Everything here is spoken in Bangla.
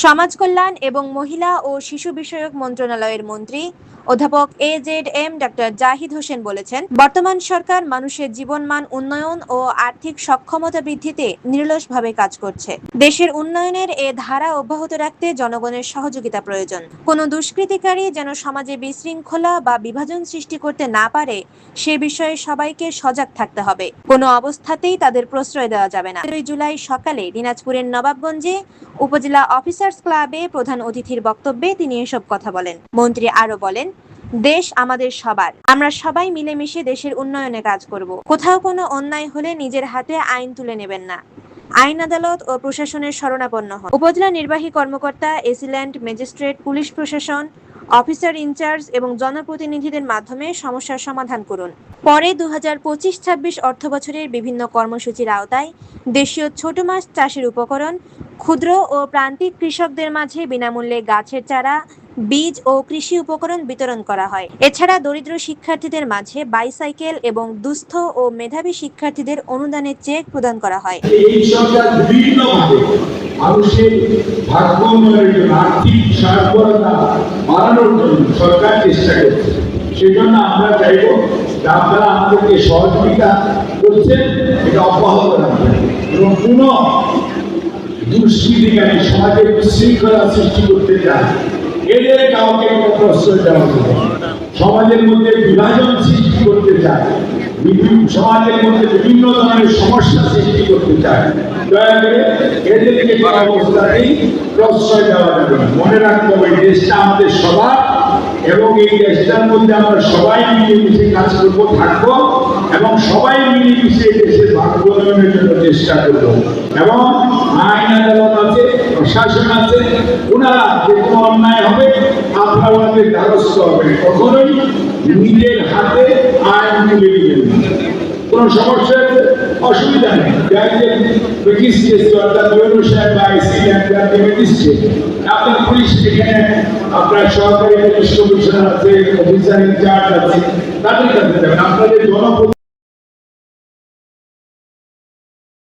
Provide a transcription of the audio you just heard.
সমাজ কল্যাণ এবং মহিলা ও শিশু বিষয়ক মন্ত্রণালয়ের মন্ত্রী অধ্যাপক AZM ডাক্তার জাহিদ হোসেন বলেছেন, বর্তমান সরকার মানুষের জীবনমান উন্নয়ন ও আর্থিক সক্ষমতা বৃদ্ধিতে নিরলসভাবে কাজ করছে। দেশের উন্নয়নের এ ধারা অব্যাহত রাখতে জনগণের সহযোগিতা প্রয়োজন। কোনো দুষ্কৃতিকারী যেন সমাজে বিশৃঙ্খলা বা বিভাজন সৃষ্টি করতে না পারে, সে বিষয়ে সবাইকে সজাগ থাকতে হবে। কোনো অবস্থাতেই তাদের প্রশ্রয় দেওয়া যাবে না। 13 জুলাই সকালে দিনাজপুরের নবাবগঞ্জে উপজেলা অফিসার্স ক্লাবে প্রধান অতিথির বক্তব্যে তিনি এসব কথা বলেন। মন্ত্রী আরো বলেন, দেশ আমাদের সবার, আমরা সবাই মিলেমিশে দেশের উন্নয়নে কাজ করব। কোথাও কোনো অন্যায় হলে নিজের হাতে আইন তুলে নেবেন না, আইন আদালত ও প্রশাসনের শরণাপন্ন হন। উপজেলা নির্বাহী কর্মকর্তা, এসিল্যান্ড ম্যাজিস্ট্রেট, পুলিশ প্রশাসন, অফিসার ইনচার্জ এবং জনপ্রতিনিধিদের মাধ্যমে সমস্যার সমাধান করুন। পরে 2025-26 অর্থবছরের বিভিন্ন কর্মসূচির আওতায় দেশীয় ছোট মাছ চাষের উপকরণ, ক্ষুদ্র ও প্রান্তিক কৃষকদের মাঝে বিনামূল্যে গাছের চারা, বীজ ও কৃষি উপকরণ বিতরণ করা হয়। এছাড়া দরিদ্র শিক্ষার্থীদের মাঝে বাইসাইকেল এবং দুস্থ ও মেধাবী শিক্ষার্থীদের অনুদানের চেক প্রদান করা হয়। এই সরকার বিভিন্নভাবে মানুষের ভাগ্য উন্নয়নের জন্য, আর্থিক স্বাবলম্বতা বাড়ানোর জন্য সরকার চেষ্টা করছে। সেজন্য আমরা চাইব যে আপনারা আমাদেরকে সহযোগিতা করছেন, এটা অব্যাহত রাখবেন এবং কোনো দুষ্কৃতিকারী সমাজে বিশৃঙ্খলা সৃষ্টি করতে চায়, এদের কাউকে প্রশ্রয় দেওয়া হবে। সমাজের মধ্যে বিভাজন সৃষ্টি করতে চায়, সমাজের মধ্যে বিভিন্ন ধরনের সমস্যা সৃষ্টি করতে চায়, দয়া করে এদেরকে কোনো অবস্থাতেই প্রশ্রয় দেওয়া যাবে না। মনে রাখতে হবে দেশটা আমাদের সবার এবং এই দেশটার মধ্যে আমরা সবাই মিলেমিশে কাজ করব, থাকবো এবং সবাই মিলেমিশে দেশের ভাগ্য উন্নয়নের জন্য চেষ্টা করবো। এবং আইন আদালত আছে, প্রশাসন আছে, ওনারা যে কোনো অন্যায় হবে আপনারা ওনাদের দ্বারস্থ হবে, কখনোই নিজের হাতে আইন তুলে দিবেন না। কোনো সমস্যা অসুবিধা নেই, আপনার পুলিশ এখানে, আপনার সরকারি পুলিশ কমিশনার আছে, অফিসার ইনচার্জ আছে, তাদের কাছে যাবেন। আপনাদের জনপ্রতিনিধি